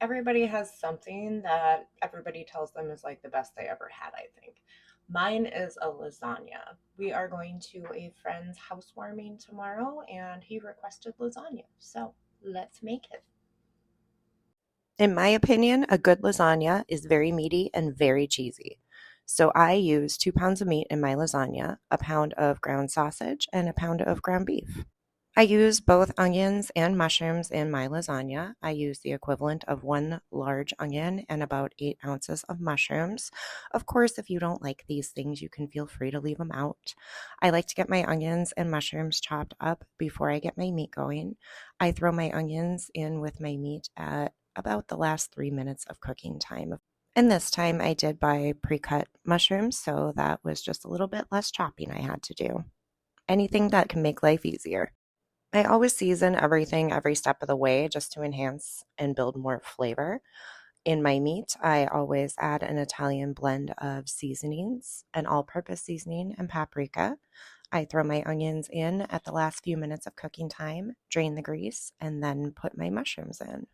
Everybody has something that everybody tells them is like the best they ever had, I think. Mine is a lasagna. We are going to a friend's housewarming tomorrow and he requested lasagna. So let's make it. In my opinion, a good lasagna is very meaty and very cheesy. So I use 2 pounds of meat in my lasagna, a pound of ground sausage, and a pound of ground beef. I use both onions and mushrooms in my lasagna. I use the equivalent of 1 large onion and about 8 ounces of mushrooms. Of course, if you don't like these things, you can feel free to leave them out. I like to get my onions and mushrooms chopped up before I get my meat going. I throw my onions in with my meat at about the last 3 minutes of cooking time. And this time I did buy pre-cut mushrooms, so that was just a little bit less chopping I had to do. Anything that can make life easier. I always season everything every step of the way just to enhance and build more flavor. In my meat, I always add an Italian blend of seasonings, an all purpose seasoning, and paprika. I throw my onions in at the last few minutes of cooking time, drain the grease, and then put my mushrooms in.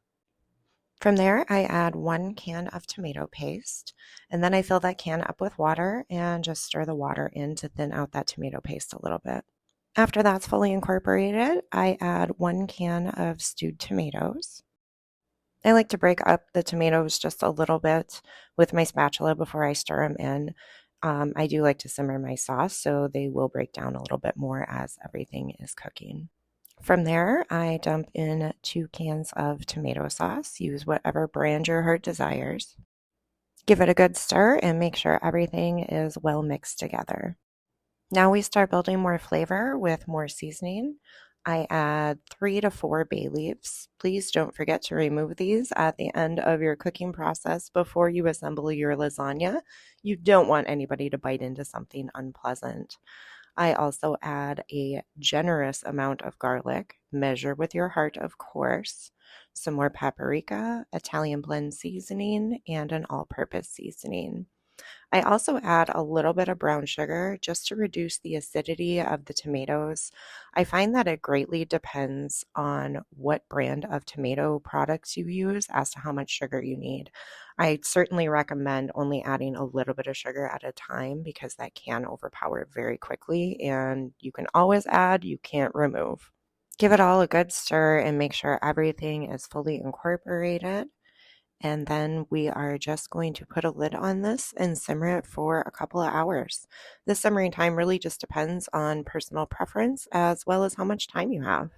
From there, I add 1 can of tomato paste, and then I fill that can up with water and just stir the water in to thin out that tomato paste a little bit. After that's fully incorporated, I add 1 can of stewed tomatoes. I like to break up the tomatoes just a little bit with my spatula before I stir them in. I do like to simmer my sauce, so they will break down a little bit more as everything is cooking. From there, I dump in 2 cans of tomato sauce. Use whatever brand your heart desires. Give it a good stir and make sure everything is well mixed together. Now we start building more flavor with more seasoning. I add 3 to 4 bay leaves. Please don't forget to remove these at the end of your cooking process before you assemble your lasagna. You don't want anybody to bite into something unpleasant. I also add a generous amount of garlic, measure with your heart, of course, some more paprika, Italian blend seasoning, and an all purpose seasoning. I also add a little bit of brown sugar just to reduce the acidity of the tomatoes. I find that it greatly depends on what brand of tomato products you use as to how much sugar you need. I certainly recommend only adding a little bit of sugar at a time because that can overpower very quickly, and you can always add, you can't remove. Give it all a good stir and make sure everything is fully incorporated. And then we are just going to put a lid on this and simmer it for a couple of hours. The simmering time really just depends on personal preference as well as how much time you have.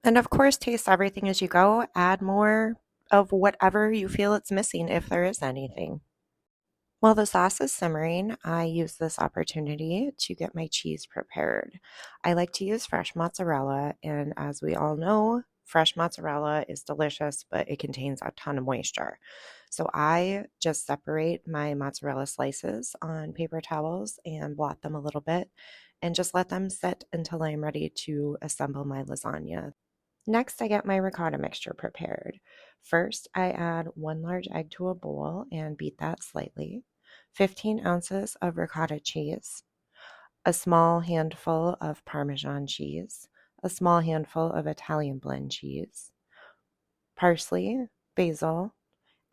And of course, taste everything as you go. Add more of whatever you feel it's missing if there is anything. While the sauce is simmering, I use this opportunity to get my cheese prepared. I like to use fresh mozzarella, and as we all know, fresh mozzarella is delicious, but it contains a ton of moisture. So I just separate my mozzarella slices on paper towels and blot them a little bit and just let them sit until I'm ready to assemble my lasagna. Next, I get my ricotta mixture prepared. First, I add 1 large egg to a bowl and beat that slightly, 15 ounces of ricotta cheese, a small handful of Parmesan cheese, a small handful of Italian blend cheese, parsley, basil,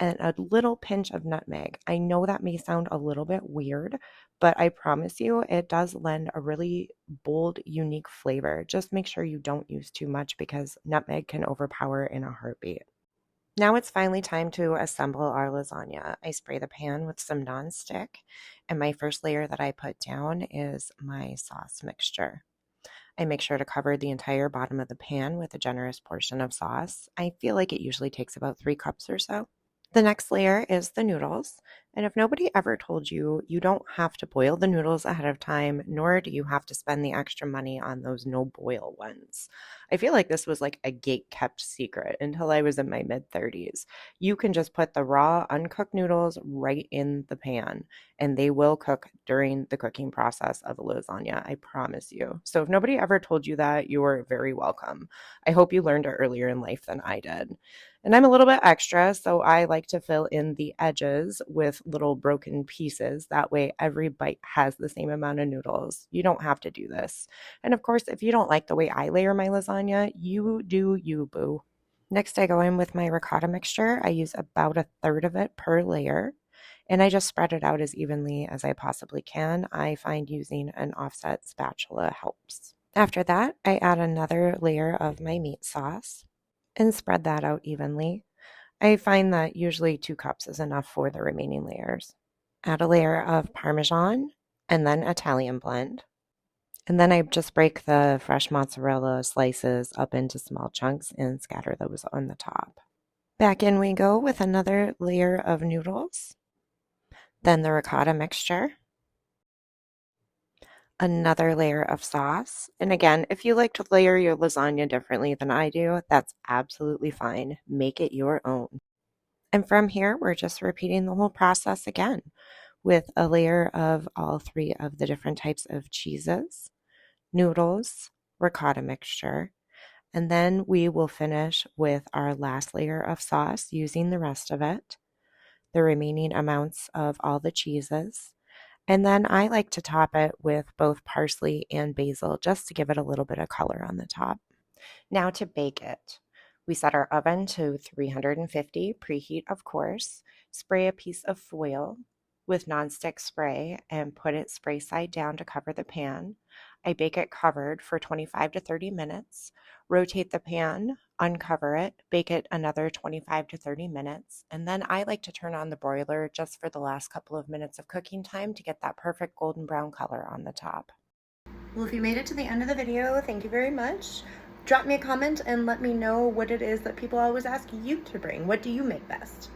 and a little pinch of nutmeg. I know that may sound a little bit weird, but I promise you it does lend a really bold, unique flavor. Just make sure you don't use too much because nutmeg can overpower in a heartbeat. Now it's finally time to assemble our lasagna. I spray the pan with some nonstick, and my first layer that I put down is my sauce mixture. I make sure to cover the entire bottom of the pan with a generous portion of sauce. I feel like it usually takes about 3 cups or so. The next layer is the noodles. And if nobody ever told you, you don't have to boil the noodles ahead of time, nor do you have to spend the extra money on those no boil ones. I feel like this was like a gate kept secret until I was in my mid 30s. You can just put the raw, uncooked noodles right in the pan, and they will cook during the cooking process of a lasagna. I promise you. So if nobody ever told you that, you are very welcome. I hope you learned it earlier in life than I did. And I'm a little bit extra, so I like to fill in the edges with little broken pieces. That way, every bite has the same amount of noodles. You don't have to do this. And of course, if you don't like the way I layer my lasagna, you do you, boo. Next, I go in with my ricotta mixture. I use about a third of it per layer, and I just spread it out as evenly as I possibly can. I find using an offset spatula helps. After that, I add another layer of my meat sauce and spread that out evenly. I find that usually 2 cups is enough for the remaining layers. Add a layer of Parmesan and then Italian blend. And then I just break the fresh mozzarella slices up into small chunks and scatter those on the top. Back in we go with another layer of noodles, then the ricotta mixture, another layer of sauce. And again, if you like to layer your lasagna differently than I do, that's absolutely fine. Make it your own. And from here, we're just repeating the whole process again with a layer of all 3 of the different types of cheeses, noodles, ricotta mixture, and then we will finish with our last layer of sauce using the rest of it, the remaining amounts of all the cheeses. And then I like to top it with both parsley and basil just to give it a little bit of color on the top. Now to bake it. We set our oven to 350, preheat of course, spray a piece of foil with nonstick spray and put it spray side down to cover the pan. I bake it covered for 25 to 30 minutes, rotate the pan, uncover it, bake it another 25 to 30 minutes, and then I like to turn on the broiler just for the last couple of minutes of cooking time to get that perfect golden brown color on the top. Well, if you made it to the end of the video, thank you very much. Drop me a comment and let me know what it is that people always ask you to bring. What do you make best?